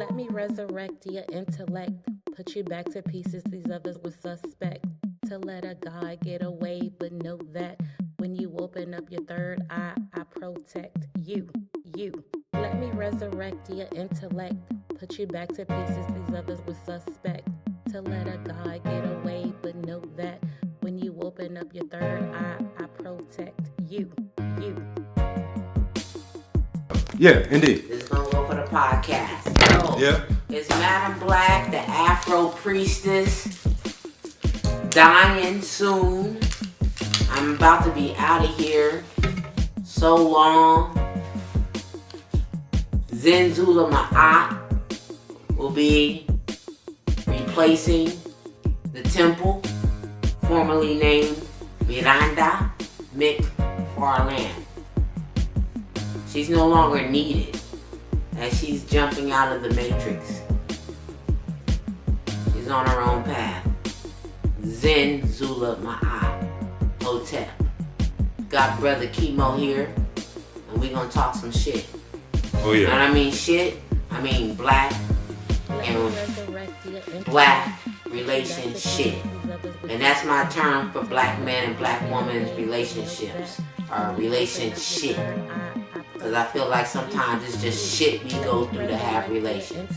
Let me resurrect your intellect. Put you back to pieces, these others were suspect. To let a guy get away, but know that when you open up your third eye, I protect you. Let me resurrect your intellect. Put you back to pieces, these others were suspect. To let a guy get away, but know that when you open up your third eye, I protect you. Yeah, indeed. This is gonna go for the podcast. So, Yeah. It's Madam Black, the Afro Priestess, dying soon. I'm about to be out of here. So long. Zenzula Ma'at will be replacing the temple, formerly named Miranda McFarland. She's no longer needed as she's jumping out of the matrix. She's on her own path. Zenzula Ma'at Hotep. Got brother Chemo here, and we gonna talk some shit. Oh yeah. And I mean shit, I mean black and black relationship. And that's my term for black men and black women's relationships. Or relationship. Because I feel like sometimes it's just shit we go through to have relations.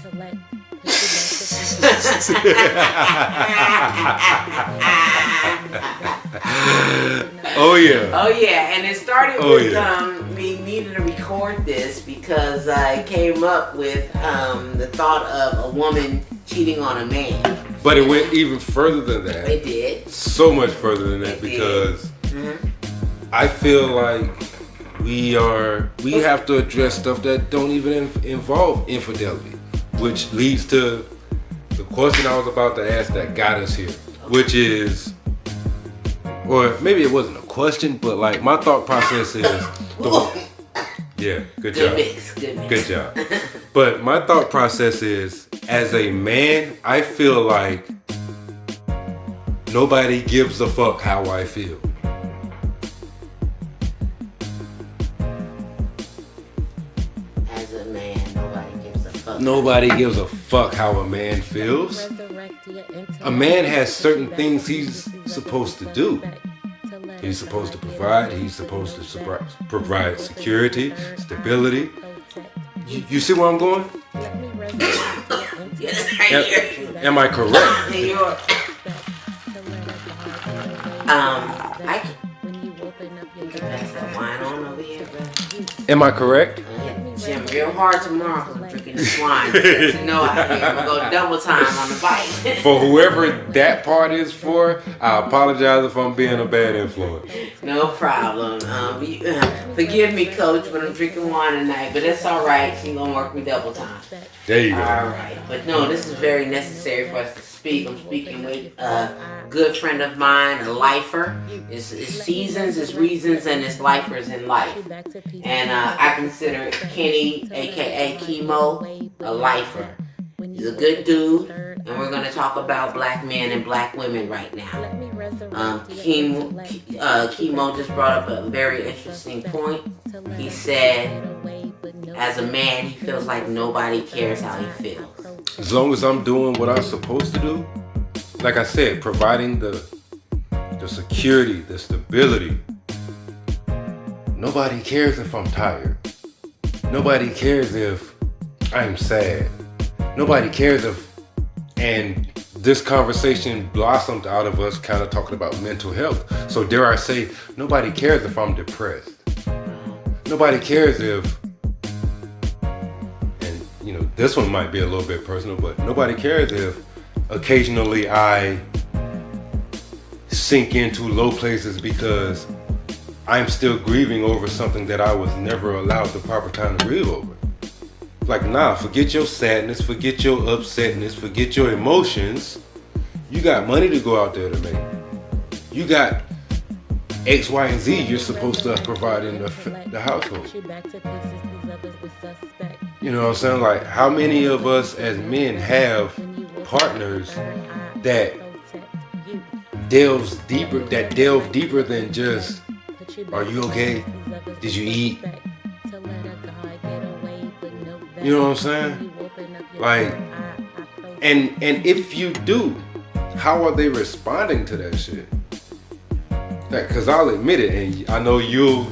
Oh yeah. Oh yeah, and it started with me needing to record this because I came up with the thought of a woman cheating on a man. But it went even further than that. It did. So much further than that because I feel like we have to address stuff that don't even involve infidelity, which leads to the question I was about to ask that got us here, which is, or maybe it wasn't a question, but like my thought process is, yeah, good job. Good job. But my thought process is, as a man, I feel like nobody gives a fuck how I feel. As a man, nobody gives a fuck. Nobody gives a fuck how a man feels. A man has certain things he's supposed to do. He's supposed to provide. He's supposed to provide security, stability. You see where I'm going? Am I correct? You can pass that wine on over here, bro. Am I correct? Jim, real hard tomorrow because I'm drinking this wine. You know I'm gonna go double time on the bike. For whoever that part is for, I apologize if I'm being a bad influence. No problem. Forgive me, Coach, but I'm drinking wine tonight. But that's all right. She's gonna work me double time. There you go. All right. But no, this is very necessary for us to speak. I'm speaking with a good friend of mine, a lifer. It's seasons, it's reasons, and it's lifers in life. And I consider Kenny, aka Chemo, a lifer. He's a good dude, and we're going to talk about black men and black women right now. Chemo just brought up a very interesting point. He said, as a man, he feels like nobody cares how he feels. As long as I'm doing what I'm supposed to do, like I said, providing the security, the stability. Nobody cares if I'm tired. Nobody cares if I'm sad. Nobody cares if, and this conversation blossomed out of us kind of talking about mental health. So dare I say, nobody cares if I'm depressed. Nobody cares if, and you know, this one might be a little bit personal, but nobody cares if occasionally I sink into low places because I'm still grieving over something that I was never allowed the proper time to grieve over. Like, nah, forget your sadness, forget your upsetness, forget your emotions. You got money to go out there to make. You got X, Y, and Z you're supposed to provide in the household. You know what I'm saying? Like, how many of us as men have partners that delve deeper than just, are you okay? Did you eat? You know what I'm saying? Like, and if you do, how are they responding to that shit? Like, cause I'll admit it, and I know you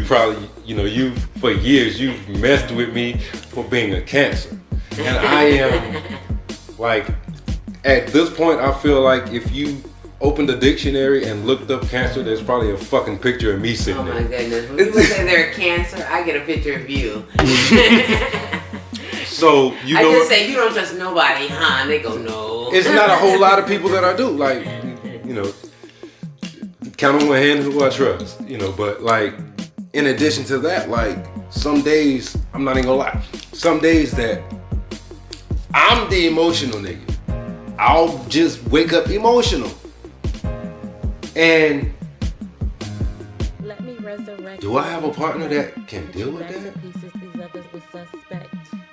probably, you for years you've messed with me for being a Cancer, and I am like, at this point, I feel like if you opened the dictionary and looked up Cancer, there's probably a fucking picture of me sitting there. Oh my goodness! When people say they're a Cancer, I get a picture of you. So I just say you don't trust nobody, huh? And they go, no. It's not a whole lot of people that I do. Like, count on one hand who I trust. But like, in addition to that, like, some days, I'm not even gonna lie, some days that I'm the emotional nigga, I'll just wake up emotional. And do I have a partner that can deal with that?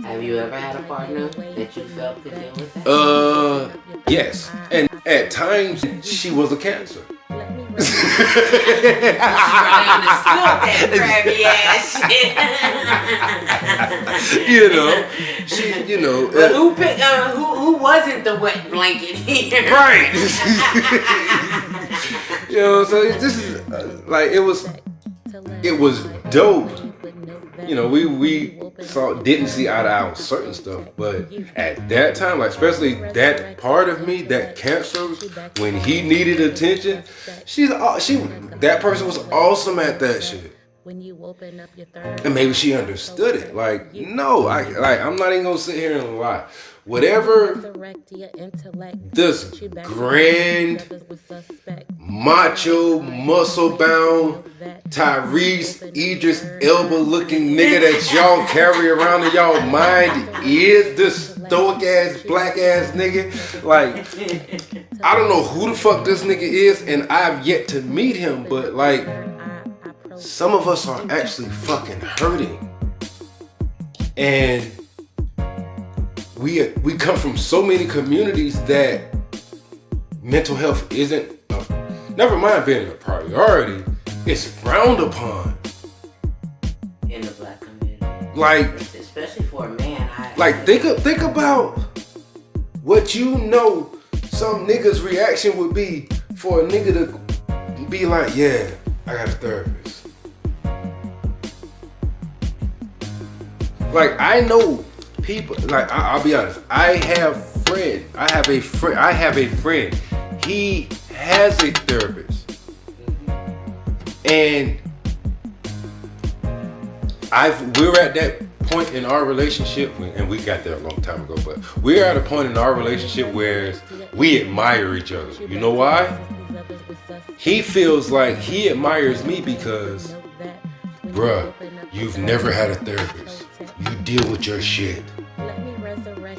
Have you ever had a partner that you felt could deal with that? Yes. And at times, she was a Cancer. But who wasn't the wet blanket here? Right. So this is like, it was dope. We didn't see eye to eye on certain stuff, but at that time, like, especially that part of me, that Cancer, when he needed attention, that person was awesome at that shit. And maybe she understood it. Like, no, I'm not even gonna sit here and lie. Whatever this grand, macho, muscle-bound, Tyrese Idris Elba looking nigga that y'all carry around in y'all mind is, this stoic-ass, black-ass nigga. Like, I don't know who the fuck this nigga is, and I've yet to meet him, but like, some of us are actually fucking hurting. And we come from so many communities that mental health isn't, never mind being a priority, it's frowned upon. In the black community. Like, especially for a man. Think about what some nigga's reaction would be for a nigga to be like, yeah, I got a therapist. Like, I know people, like, I'll be honest, I have a friend, he has a therapist, and we're at that point in our relationship, and we got there a long time ago, but we're at a point in our relationship where we admire each other. You know why? He feels like he admires me because, bruh, you've never had a therapist. You deal with your shit.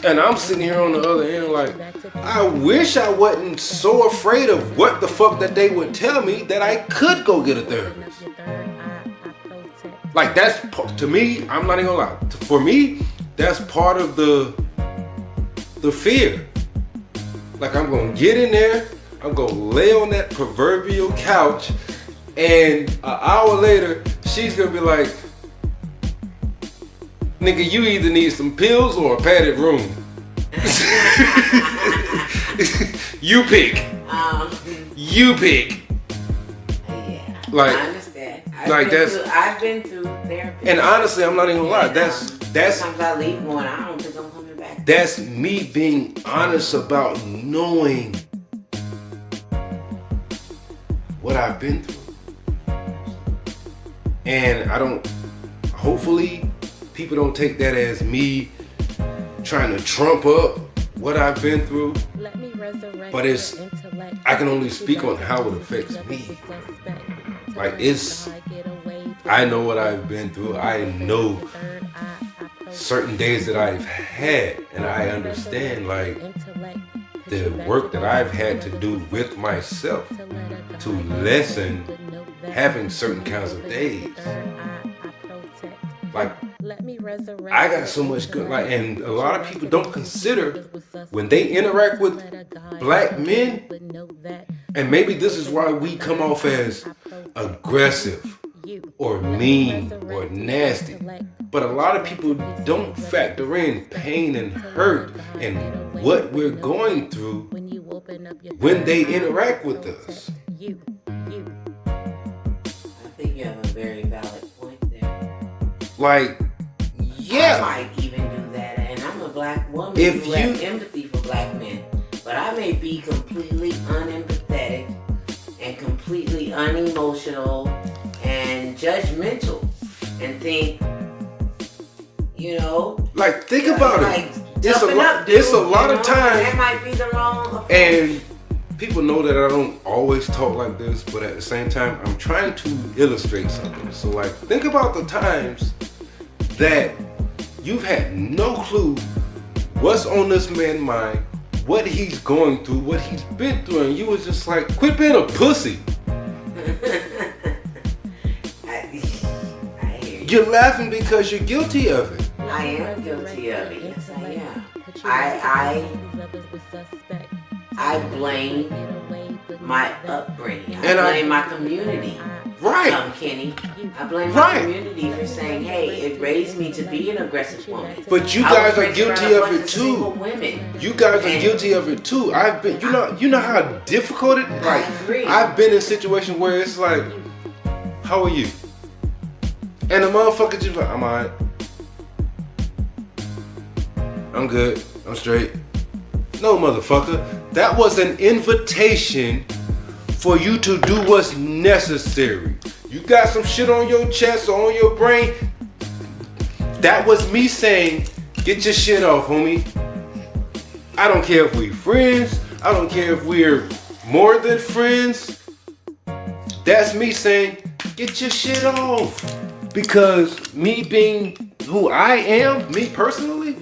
And I'm sitting here on the other end like, I wish I wasn't so afraid of what the fuck that they would tell me that I could go get a therapist. Like, that's, to me, I'm not even gonna lie. For me, that's part of the fear. Like, I'm gonna get in there, I'm gonna lay on that proverbial couch, and an hour later, she's gonna be like, nigga, you either need some pills or a padded room. You pick. You pick. Yeah. Like, I understand. I've been through therapy. And honestly, I'm not even gonna lie. That's sometimes I leave one. I don't think I'm coming back. That's me being honest about knowing what I've been through. And hopefully people don't take that as me trying to trump up what I've been through. But I can only speak on how it affects me. Like, I know what I've been through. I know certain days that I've had, and I understand, like, the work that I've had to do with myself to lessen having certain kinds of days. Like, I got so much good, like, and a lot of people don't consider when they interact with black men, and maybe this is why we come off as aggressive or mean or nasty. But a lot of people don't factor in pain and hurt and what we're going through when they interact with us. I think you have a very valid point there. Like, yeah. I might even do that, and I'm a black woman who has empathy for black men. But I may be completely unempathetic and completely unemotional and judgmental and think, like, think about like, it. It's a lot of times. That might be the wrong approach. And people know that I don't always talk like this, but at the same time, I'm trying to illustrate something. So, like, think about the times that you've had no clue what's on this man's mind, what he's going through, what he's been through, and you was just like, quit being a pussy. I hear you. You're laughing because you're guilty of it. I am guilty of it. Yes, I am. I blame my upbringing. I blame my community. Right. Kenny. I blame my community for saying, hey, it raised me to be an aggressive woman. But you guys are guilty of it too. You guys are guilty of it too. I've been, you know how difficult it is? Like, I've been in situations where it's like, how are you? And the motherfucker just like, I'm alright. I'm good. I'm straight. No, motherfucker. That was an invitation for you to do what's necessary. You got some shit on your chest or on your brain. That was me saying, get your shit off, homie. I don't care if we're friends. I don't care if we're more than friends. That's me saying, get your shit off. Because me being who I am, me personally,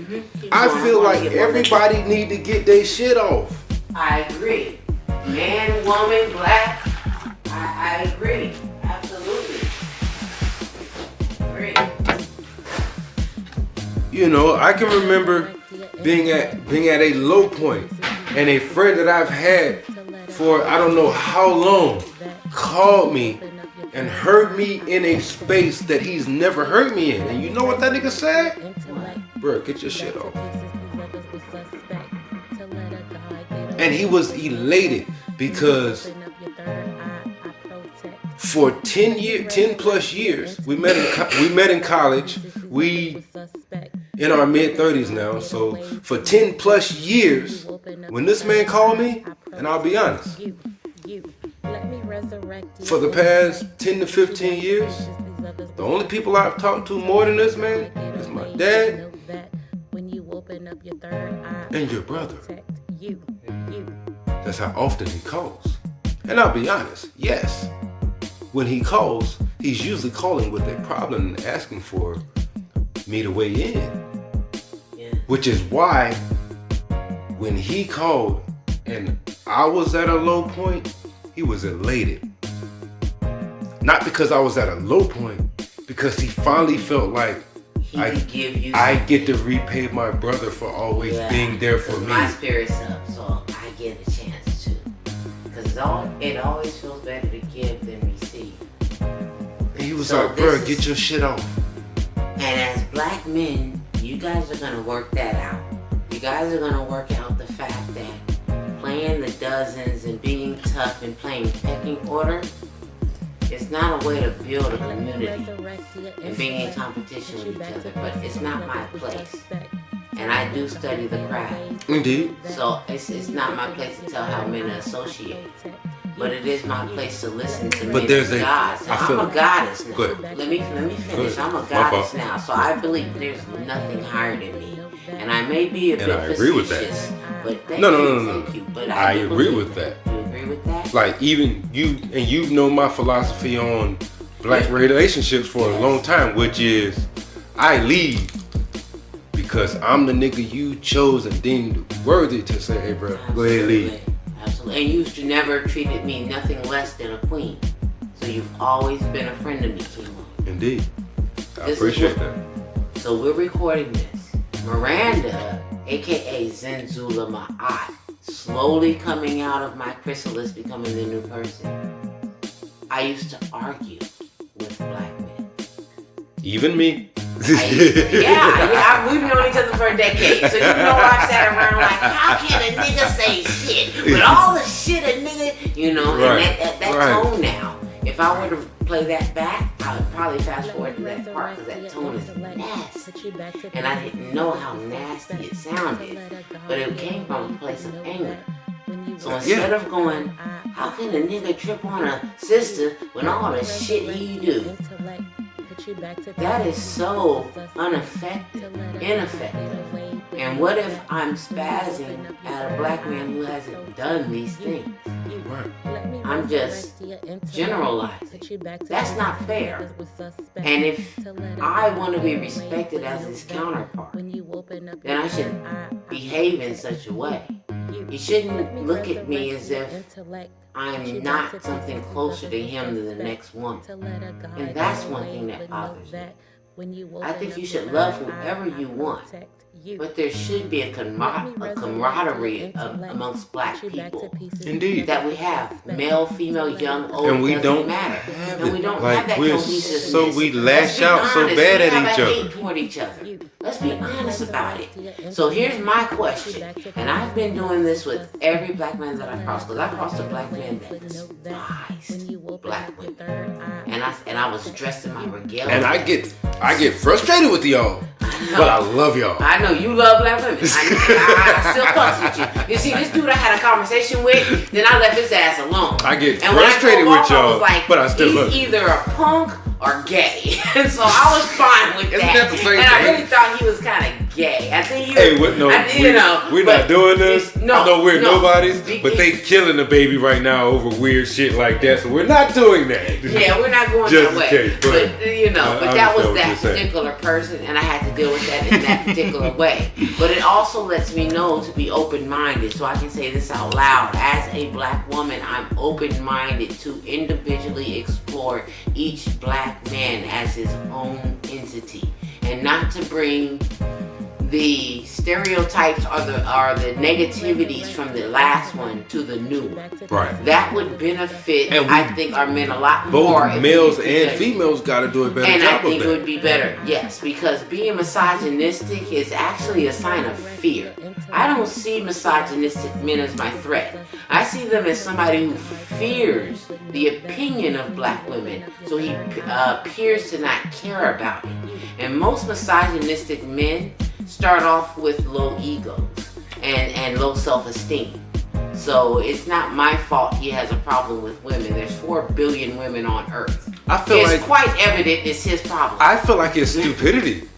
I feel like everybody need to get their shit off. I agree. Man, woman, black, I agree. Absolutely. Agree. I can remember being at a low point, and a friend that I've had for I don't know how long called me and heard me in a space that he's never heard me in. And you know what that nigga said? Bro, get your shit off. And he was elated because for 10 plus years, we met in college. We in our mid-30s now. So for 10 plus years, when this man called me, and I'll be honest, for the past 10 to 15 years, the only people I've talked to more than this man is my dad and your brother. That's how often he calls. And I'll be honest, yes, when he calls, he's usually calling with a problem and asking for me to weigh in. Which is why when he called and I was at a low point, he was elated. Not because I was at a low point, because he finally felt like I get to repay my brother for always being there for me. My spirit's up, so I get a chance to. Because it always feels better to give than receive. And he was like, bro, get your shit off. And as black men, you guys are going to work that out. You guys are going to work out the fact that playing the dozens and being tough and playing pecking order is not a way to build a community and being in competition with each other, but it's not my place. And I do study the craft. Indeed. So it's not my place to tell how men associate. But it is my place to listen to men as gods. I'm a goddess now. Let me finish. I'm a goddess now. So I believe there's nothing higher than me. And I may be a bit facetious, but thank you. But I agree with that. You agree with that? Like, even you know my philosophy on black relationships for a long time, which is I leave because I'm the nigga you chose and deemed worthy to say, hey bro, go ahead and leave. Absolutely. And you've never treated me nothing less than a queen. So you've always been a friend of me, Kimo. Indeed. I appreciate that. So we're recording this. Miranda, aka Zenzula Ma'at, slowly coming out of my chrysalis, becoming the new person. I used to argue with black men. Even me. We've known each other for a decade. So you know I sat around like, how can a nigga say shit with all the shit a nigga, you know, right. and that tone now. If I were to play that back, I would probably fast forward to that part because that tone is nasty. And I didn't know how nasty it sounded. But it came from a place of anger. So instead of going, how can a nigga trip on a sister with all the shit he do? That is so ineffective. And what if I'm spazzing at a black man who hasn't done these things? I'm just generalizing. That's not fair. And if I want to be respected as his counterpart, then I should behave in such a way. You shouldn't look at me as if I'm not something closer to him than the next woman. And that's one thing that bothers me. I think you should love whoever you want, but there should be a camaraderie amongst black people. Indeed. That we have male, female, young, old, and we don't matter. And we don't like have that cohesiveness. So we lash out so bad at each other. Hate toward each other. Let's be honest about it. So here's my question, and I've been doing this with every black man that I crossed, because I crossed a black man that despised black women, and I was dressed in my regalia. And I get frustrated with y'all, but I love y'all. I know you love black women. I still fucks with you. You see, this dude I had a conversation with, then I left his ass alone. I get frustrated with y'all, but I still love you. He's either a punk or gay. And so I was fine with that. Isn't that the same and thing? I really thought he was kind of gay. I think he was, hey, what, no, we're not doing this. I know we're nobodies, but they killing the baby right now over weird shit like that, so we're not doing that. Yeah, we're not going Just that way. case, but that was that particular person, and I had to deal with that in that particular way. But it also lets me know to be open-minded, so I can say this out loud. As a black woman, I'm open-minded to individually explore each black man as his own entity, and not to bring the stereotypes or the negativities from the last one to the new one. Right. That would benefit, I think, our men a lot more. Both males and females got to do a better and job I think of that. it would be better, yes, because being misogynistic is actually a sign of fear. I don't see misogynistic men as my threat. I see them as somebody who fears the opinion of black women, so he appears to not care about it. And most misogynistic men start off with low egos and low self-esteem. So it's not my fault he has a problem with women. There's 4 billion women on earth. It's quite evident it's his problem. I feel like it's stupidity.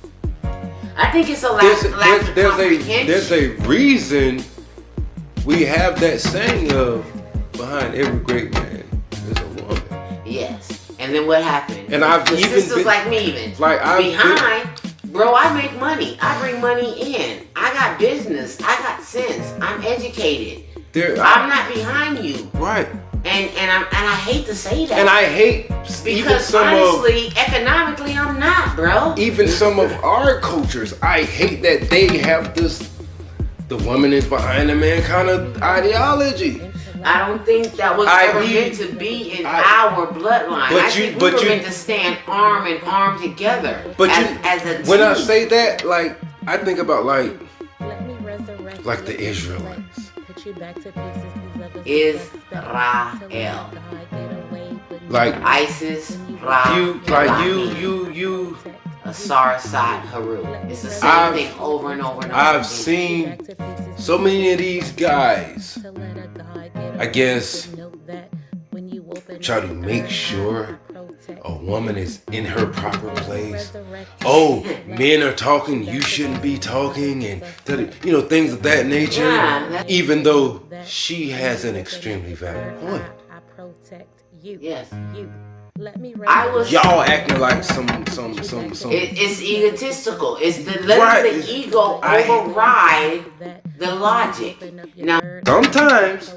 I think it's a lack of comprehension. There's a reason we have that saying of behind every great man is a woman. Yes. And then what happened? And I've the even sisters been, like me even. Like Bro, I make money. I bring money in. I got business. I got sense. I'm educated. I'm not behind you. Right. And I hate to say that. And I hate because honestly, economically, I'm not, bro. Even some of our cultures, I hate that they have this. The woman is behind the man kind of ideology. I don't think that was ever meant to be in our bloodline. I think we were meant to stand arm in arm together. But as a team. When I say that, like I think about like the Israelites. Israel. Like ISIS, you. Asar Assad Haru. It's the same thing over and over and over. I've seen so many of these guys, I guess, try to make sure a woman is in her proper place. Oh, men are talking, you shouldn't be talking, and things of that nature. Yeah, even though she has an extremely valid point. Yes. Y'all acting like some. It's egotistical. It's letting the ego override the logic. Now, sometimes,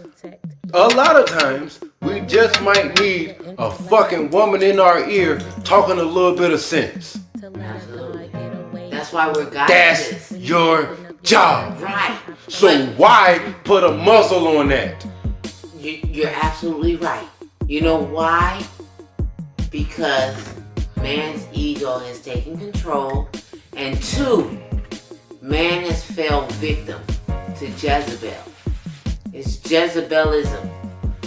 a lot of times, we just might need a fucking woman in our ear talking a little bit of sense. Absolutely. That's why we're guiding That's your job. Right. So why put a muzzle on that? You're absolutely right. You know why? Because man's ego has taken control. And 2, man has fell victim to Jezebel. It's Jezebelism.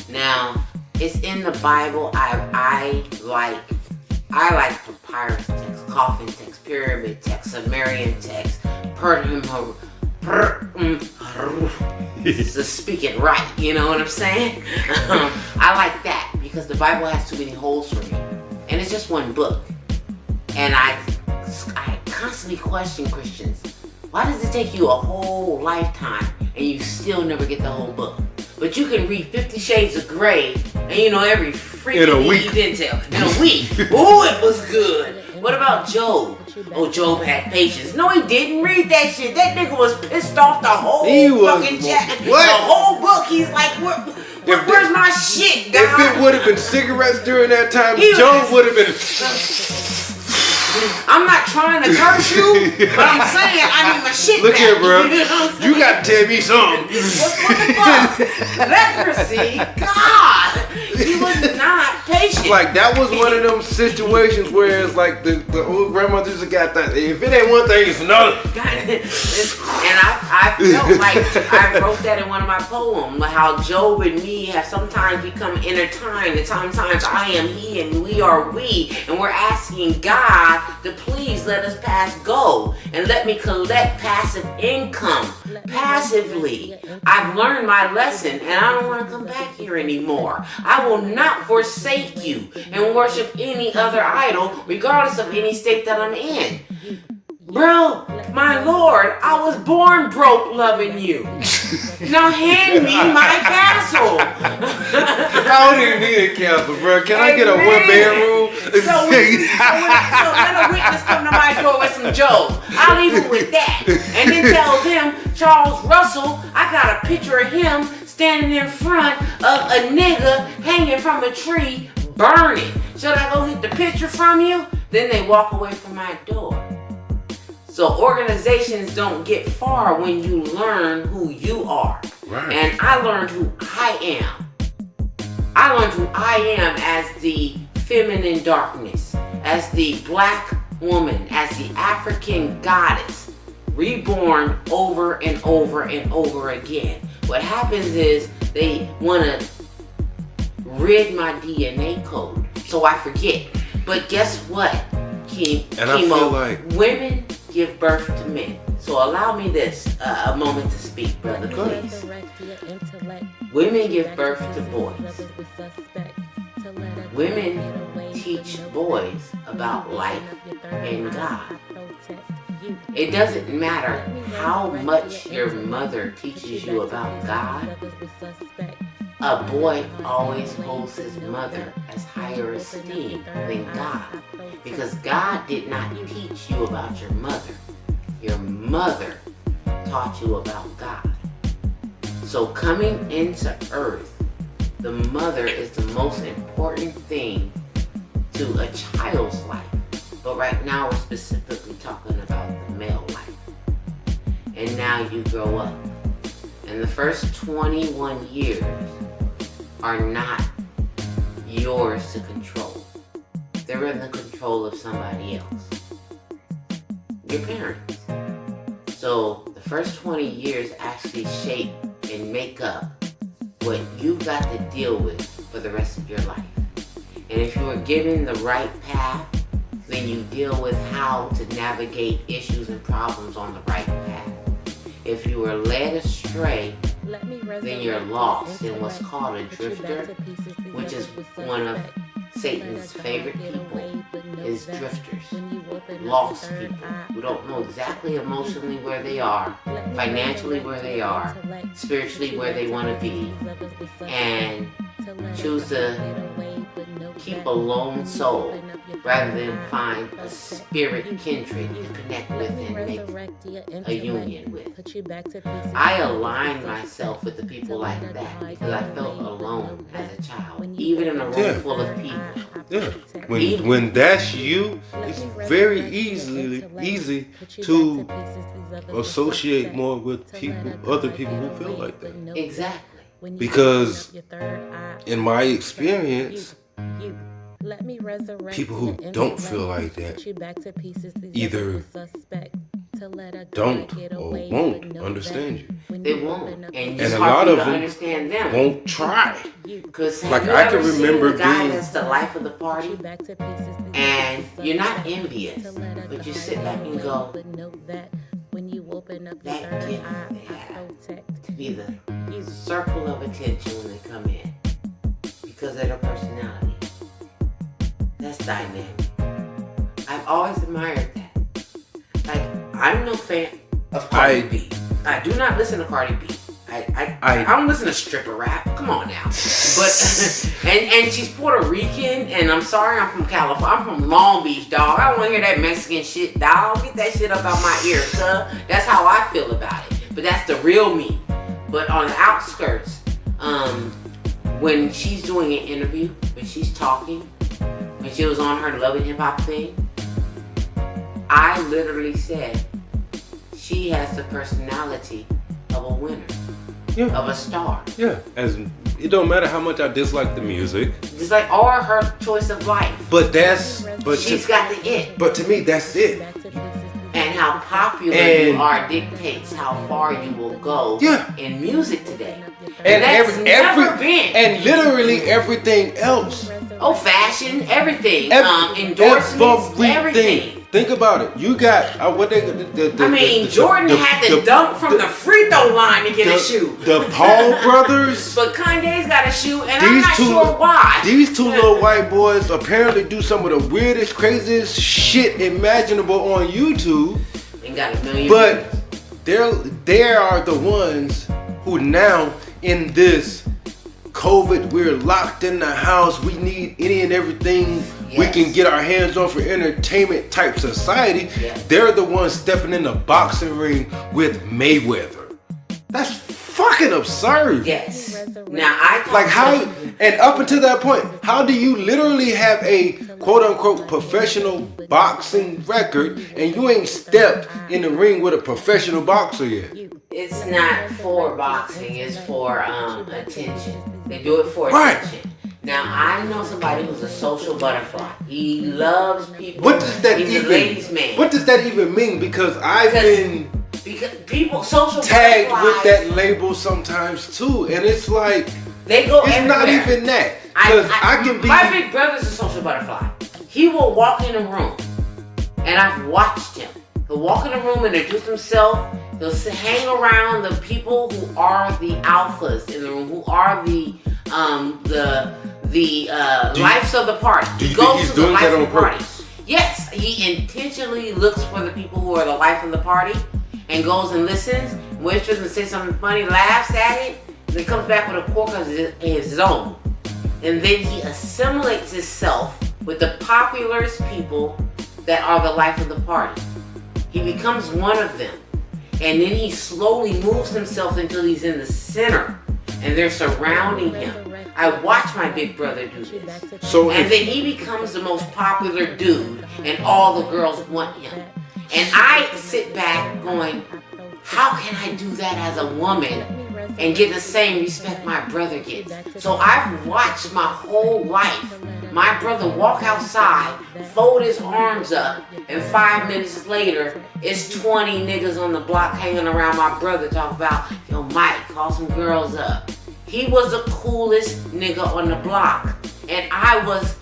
Now, it's in the Bible. I like papyrus text, coffin text, pyramid text, Sumerian text, to speak it right, you know what I'm saying? I like that because the Bible has too many holes for me. And it's just one book. And I constantly question Christians. Why does it take you a whole lifetime and you still never get the whole book? But you can read 50 Shades of Grey and you know every freaking detail in a week. Ooh, it was good. What about Job? Oh, Job had patience. No, he didn't. Read that shit. That nigga was pissed off the whole fucking chat. The whole book. He's like, where's my shit, God? If it would have been cigarettes during that time, Job would have been... I'm not trying to curse you, but I'm saying I need my shit Look back. here, bro. You know what I'm saying? You got to tell me something. What the fuck? Leprosy? God! He was not patient. Like, that was one of them situations where it's like the old grandmothers got that. If it ain't one thing, it's another. And I felt like I wrote that in one of my poems, how Job and me have sometimes become intertwined, and sometimes I am he and we are we, and we're asking God to please let us pass go and let me collect passive income passively. I've learned my lesson and I don't want to come back here anymore. I will not forsake you and worship any other idol regardless of any state that I'm in. Bro, my Lord, I was born broke loving you. Now hand me my castle. I don't even need a castle, bro. Can I get a one-bedroom? So let a witness come to my door with some Job. I'll leave it with that. And then tell them, Charles Russell, I got a picture of him standing in front of a nigga hanging from a tree, burning. Should I go get the picture from you? Then they walk away from my door. So organizations don't get far when you learn who you are. Right. And I learned who I am. I learned who I am as the feminine darkness, as the black woman, as the African goddess, reborn over and over and over again. What happens is they want to rid my DNA code so I forget. But guess what, Chemo? Women give birth to men. So allow me a moment to speak, brother, please. Women give birth to boys. Women teach boys about life and God. It doesn't matter how much your mother teaches you about God. A boy always holds his mother as higher esteem than God. Because God did not teach you about your mother. Your mother taught you about God. So coming into earth, the mother is the most important thing to a child's life. But right now we're specifically talking about the male life. And now you grow up. And the first 21 years are not yours to control. They're in the control of somebody else. Your parents. So the first 20 years actually shape and make up what you've got to deal with for the rest of your life. And if you are given the right path, then you deal with how to navigate issues and problems on the right path. If you are led astray, then you're lost in what's called a drifter, which is one of Satan's favorite people, is drifters. Lost people who don't know exactly emotionally where they are, financially where they are, spiritually where they want to be, and choose to keep a lone soul rather than find a spirit kindred to connect with and make a union with. I aligned myself with the people like that because I felt alone as a child, even in a room full of people. Yeah. When that's you, it's very easy to associate more with people, other people who feel like that. Exactly. Because in my experience, Let me resurrect people who your don't intellect, feel like put that you back to pieces. These either others were suspect. To let a guy don't get or away, won't but know understand that you. when They you won't. open up And your it's And a hard lot for you of to them understand them. won't try. Because have Like, you I ever can seen remember the guy being- that's the life of the party? back to pieces, And you're not suspect. envious, To let a but you guy sit get back and away, go, but know that when you open up your that third gift eye, they I have protect to be the you. circle of attention when they come in because of their personality. That's dynamic. I've always admired that. Like, I'm no fan of Cardi B. I do not listen to Cardi B. I don't listen to stripper rap. Come on now. But and she's Puerto Rican, and I'm sorry, I'm from California. I'm from Long Beach, dog. I don't want to hear that Mexican shit, dog. Get that shit up out my ear, cuz. That's how I feel about it. But that's the real me. But on the outskirts, when she's doing an interview, when she's talking, when she was on her Love and Hip Hop thing, I literally said she has the personality of a winner. Yeah. Of a star. Yeah, as it don't matter how much I dislike the music, Just like, or her choice of life. but She's got the it. But to me, that's it. And how popular And- you are dictates how far you will go Yeah. in music today. And that's never been. and literally everything else. Oh, fashion, everything. Ev- Endorsements, everything. Think about it. You got what they. Jordan had to dunk from the free throw line to get a shoe. The Paul brothers. But Kanye's got a shoe, and I'm not sure why. These two little white boys apparently do some of the weirdest, craziest shit imaginable on YouTube. And got a million. But they are the ones who now in this COVID, we're locked in the house. We need any and everything we can get our hands on for entertainment type society. Yes. They're the ones stepping in the boxing ring with Mayweather. That's fucking absurd. Yes. Now I Like how, and up until that point, how do you literally have a quote unquote professional boxing record and you ain't stepped in the ring with a professional boxer yet? It's not for boxing, it's for attention. They do it for Right. attention. Now I know somebody who's a social butterfly. He loves people. What does that He's even? a ladies' man. What does that even mean? Because I've been Because people, social tagged butterflies, with that label sometimes too, and it's like they go it's everywhere. not even that. Because I can be. My big brother's a social butterfly. He will walk in a room, and I've watched him. He'll walk in a room, introduce himself. He'll hang around the people who are the alphas in the room, who are the lives of the party. Do you He goes think he's to the doing life that of on the party. purpose? Yes, he intentionally looks for the people who are the life of the party and goes and listens, whispers and says something funny, laughs at it, and then comes back with a cork of his own. And then he assimilates himself with the populist people that are the life of the party. He becomes one of them. And then he slowly moves himself until he's in the center. And they're surrounding him. I watch my big brother do this. So And then he becomes the most popular dude, and all the girls want him. And I sit back going, how can I do that as a woman and get the same respect my brother gets? So I've watched my whole life my brother walk outside, fold his arms up, and 5 minutes later, it's 20 niggas on the block hanging around my brother talking about, yo, Mike, call some girls up. He was the coolest nigga on the block. And I was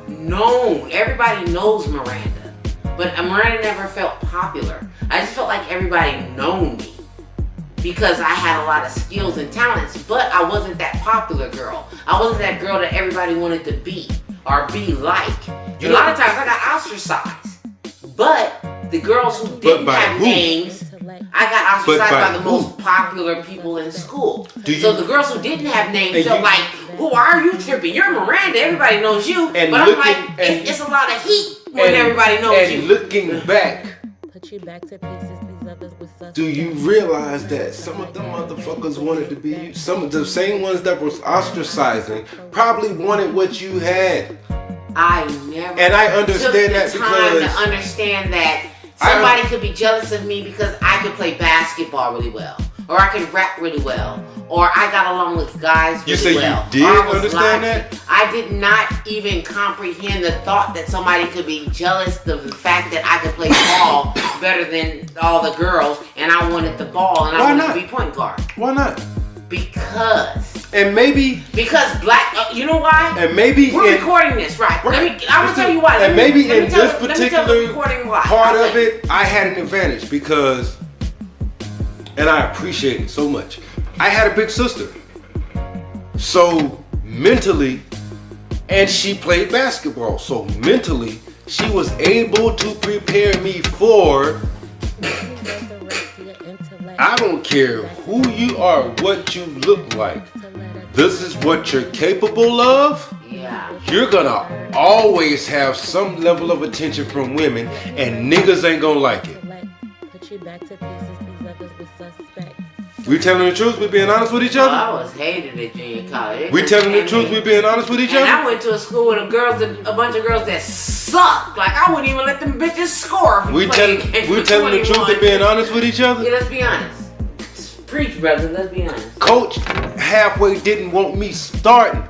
known. Everybody knows Miranda. But Miranda never felt popular. I just felt like everybody known me. Because I had a lot of skills and talents, but I wasn't that popular girl. I wasn't that girl that everybody wanted to be or be like. A lot of times I got ostracized. But the girls who didn't have names, I got ostracized by the most popular people in school. So the girls who didn't have names felt like, who are you tripping? You're Miranda, everybody knows you. But I'm like, it's a lot of heat when everybody knows you. And looking back, put you back to pieces. These others with such. do you realize that some of them motherfuckers wanted to be you? Some of the same ones that was ostracizing probably wanted what you had. I never and I understand took the that time because to understand that somebody could be jealous of me because I could play basketball really well. or I can rap really well, or I got along with guys really You say well. you did understand that? I did not even comprehend the thought that somebody could be jealous of the fact that I could play ball better than all the girls, and I wanted the ball, and I wanted to be point guard. Why not? Because black, you know why? And maybe we're recording this, right? I'm gonna tell you why. And maybe in this particular part of it, I had an advantage because, and I appreciate it so much. I had a big sister, so mentally, and she played basketball, so mentally, she was able to prepare me for. I don't care who you are, what you look like. This is what you're capable of. Yeah. You're gonna always have some level of attention from women, and niggas ain't gonna like it. We telling the truth? We being honest with each other? I was hated at junior college. We telling the truth? We being honest with each other? And I went to a school with a bunch of girls that sucked. Like I wouldn't even let them bitches score. We telling the truth and being honest with each other? Yeah, let's be honest. Preach, brother. Let's be honest. Coach halfway didn't want me starting.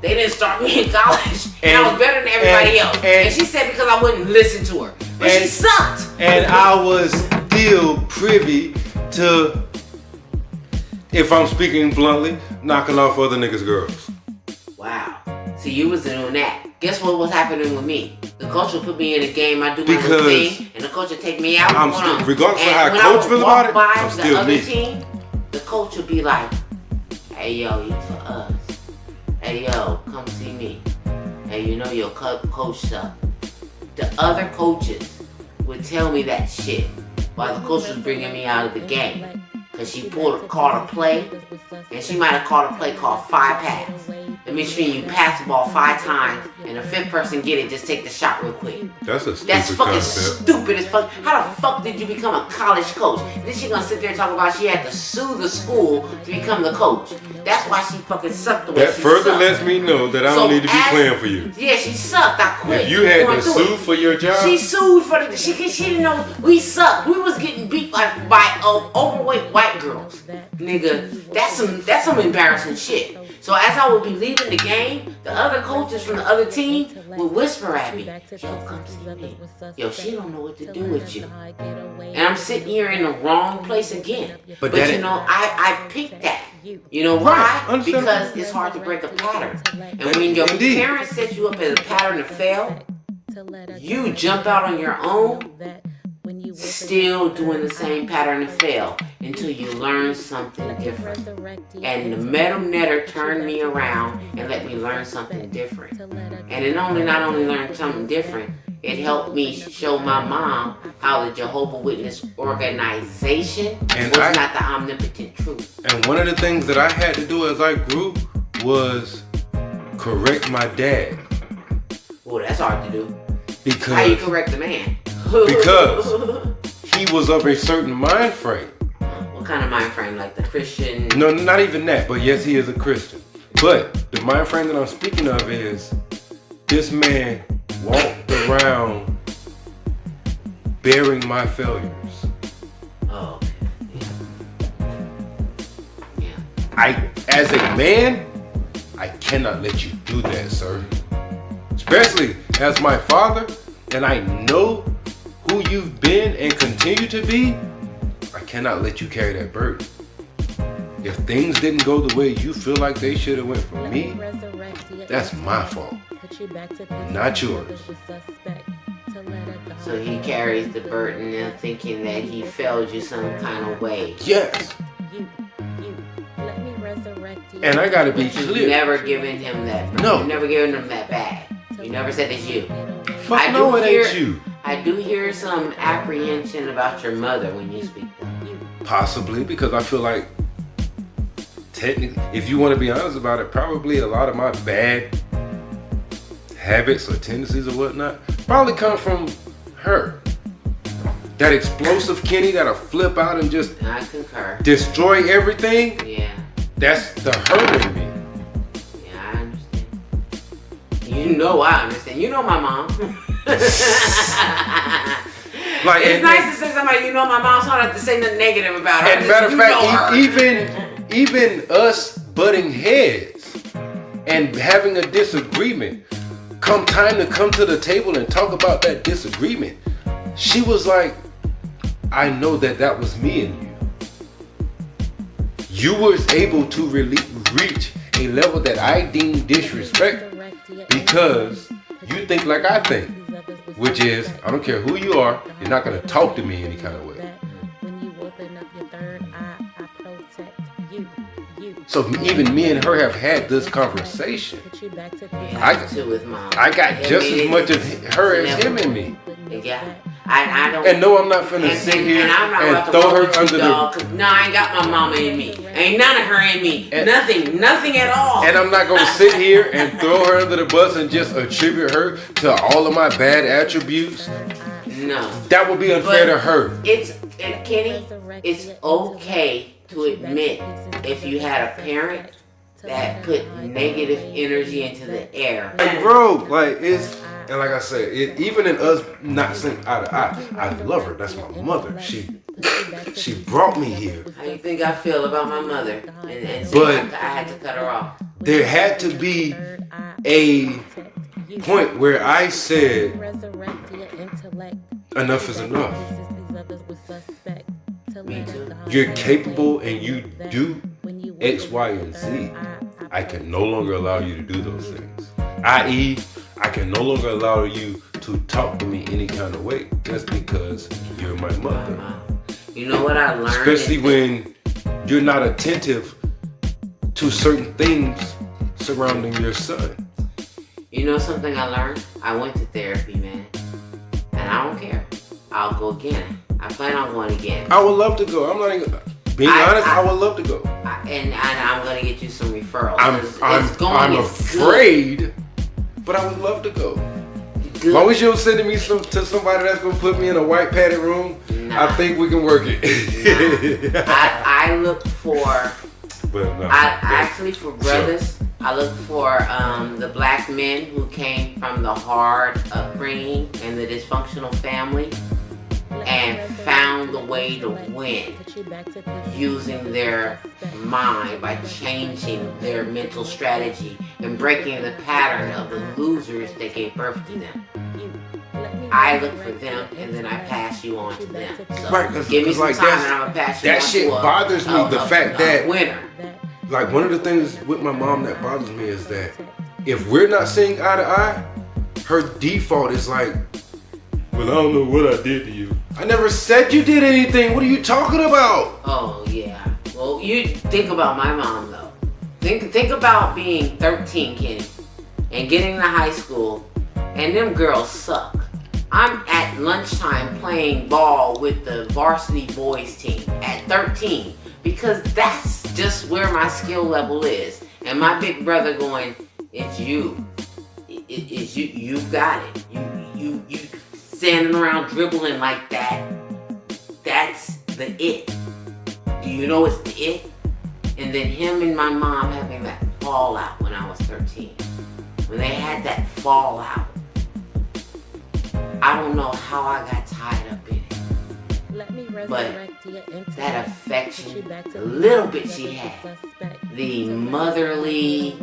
They didn't start me in college, and I was better than everybody else. And she said because I wouldn't listen to her, but she sucked. And I was still privy to, if I'm speaking bluntly, knocking off other niggas' girls. Wow. So you was doing that. Guess what was happening with me? The coach would put me in a game, I do my little thing, and the coach would take me out. Regardless of how coach feels about it, I'm still the me. other team, the coach would be like, hey yo, you for us. Hey yo, come see me. Hey, you know your coach suck. The other coaches would tell me that shit while the coach was bringing me out of the game. Cause she called a play, and she might have called a play called 5 pass. That means you pass the ball 5 times, and the 5th person get it, just take the shot real quick. That's fucking concept. Stupid as fuck. How the fuck did you become a college coach? Then she gonna sit there and talk about she had to sue the school to become the coach. That's why she fucking sucked the way that she further sucked. lets me know that I don't need to be playing for you. Yeah, she sucked. I quit. If you had to sue for your job, she sued for the. She didn't know we sucked. We was getting beat by overweight white girls. Nigga, that's some embarrassing shit. So as I would be leaving the game, the other coaches from the other team would whisper at me, yo, come see me. Yo, she don't know what to do with you. And I'm sitting here in the wrong place again. But you know, I picked that. You know why? Right. Because it's hard to break a pattern. And when your parents set you up as a pattern to fail, you jump out on your own, still doing the same pattern to fail until you learn something different. And the Madam Netter turned me around and let me learn something different. And it not only learned something different, it helped me show my mom how the Jehovah's Witness organization was not the omnipotent truth. And one of the things that I had to do as I grew was correct my dad. Well, that's hard to do. Because how you correct a man? Because he was of a certain mind frame. What kind of mind frame? Like the Christian? No, not even that. But yes, he is a Christian. But the mind frame that I'm speaking of is this man walked around bearing my failures. Oh, okay. Yeah. As a man, I cannot let you do that, sir. Especially as my father, and I know who you've been and continue to be, I cannot let you carry that burden. If things didn't go the way you feel like they should have went for me, that's my fault, not yours. So he carries the burden of thinking that he failed you some kind of way. Yes. And I gotta be clear. You've never given him that. No. You've never given him that bag. You never said it's you. Fuck no, it ain't you. I do hear some apprehension about your mother when you speak. Possibly, because I feel like technically, if you want to be honest about it, probably a lot of my bad habits or tendencies or whatnot probably come from her. That explosive Kenny that'll flip out and just I concur. Destroy everything. Yeah. That's the her in me. Yeah, I understand. You know I understand. You know my mom. Like, it's nice to say somebody you know. My mom's not have to say nothing negative about her. And matter of fact, even us butting heads and having a disagreement, come time to come to the table and talk about that disagreement, she was like, I know that was me and you. You was able to reach a level that I deem disrespect because you think like I think, which is, I don't care who you are, you're not going to talk to me any kind of way. When you open up your third eye, I protect you. So even me and her have had this conversation. I got just as much of her as him in me. Yeah. I don't. And no, I'm not finna sit here and throw her under the. No, I ain't got my mama in me. Ain't none of her in me. Nothing at all. And I'm not gonna sit here and throw her under the bus and just attribute her to all of my bad attributes. No. That would be unfair to her. Kenny, it's okay to admit if you had a parent that put negative energy into the air. Like, bro, like it's. And like I said, even in us not seeing eye to eye, I love her. That's my mother. She brought me here. How you think I feel about my mother? And but I had to cut her off. There had to be a point where I said, enough is enough. Me too. You're capable and you do X, Y, and Z. I can no longer allow you to do those things. I.e., I can no longer allow you to talk to me any kind of way just because you're my mother. You know what I learned? Especially when you're not attentive to certain things surrounding your son. You know something I learned? I went to therapy, man. And I don't care. I'll go again. I plan on going again. I would love to go. I'm not even... Being honest, I would love to go. And I'm going to get you some referrals. I'm afraid... But I would love to go. Good. As long as you're sending me to somebody that's gonna put me in a white padded room, I think we can work it. I look for. Actually for brothers. Sure. I look for the black men who came from the hard upbringing and the dysfunctional family and found the way to win using their mind by changing their mental strategy and breaking the pattern of the losers that gave birth to them. I look for them and then I pass you on to them. So right, give me some time and I'm gonna pass you on to that shit bothers me. The fact that winner. Like one of the things with my mom that bothers me is that if we're not seeing eye to eye, her default is like, well, I don't know what I did to you. I never said you did anything. What are you talking about? Oh, yeah. Well, you think about my mom, though. Think about being 13, Kenny, and getting to high school, and them girls suck. I'm at lunchtime playing ball with the varsity boys team at 13 because that's just where my skill level is. And my big brother going, it's you. It's you. You've got it. You standing around dribbling like that, that's the it. Do you know it's the it? And then him and my mom having that fallout when I was 13. When they had that fallout, I don't know how I got tied up in it. But that affection, the little bit she had, the motherly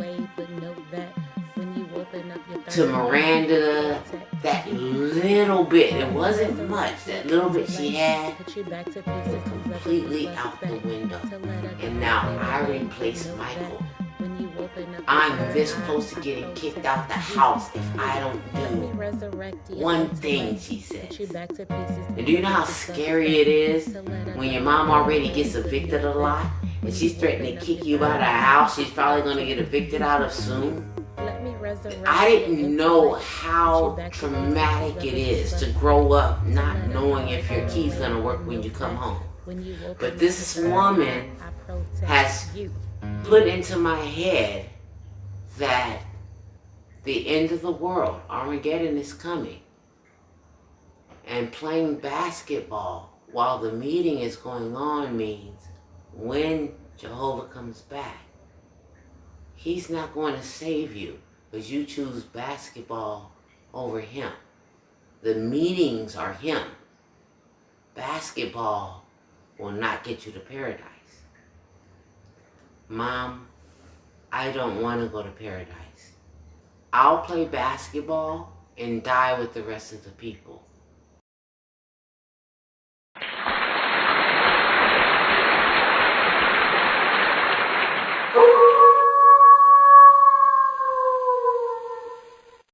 to Miranda, that little bit, it wasn't much, that little bit she had was completely out the window. And now I replace Michael. I'm this close to getting kicked out the house if I don't do one thing, she says. And do you know how scary it is when your mom already gets evicted a lot and she's threatening to kick you out of the house she's probably going to get evicted out of soon? I didn't know how traumatic it is to grow up not knowing if your key's going to work when you come home. But this woman has put into my head that the end of the world, Armageddon, is coming. And playing basketball while the meeting is going on means when Jehovah comes back, he's not going to save you because you choose basketball over him. The meetings are him. basketball will not get you to paradise. Mom, I don't want to go to paradise. I'll play basketball and die with the rest of the people. Ooh.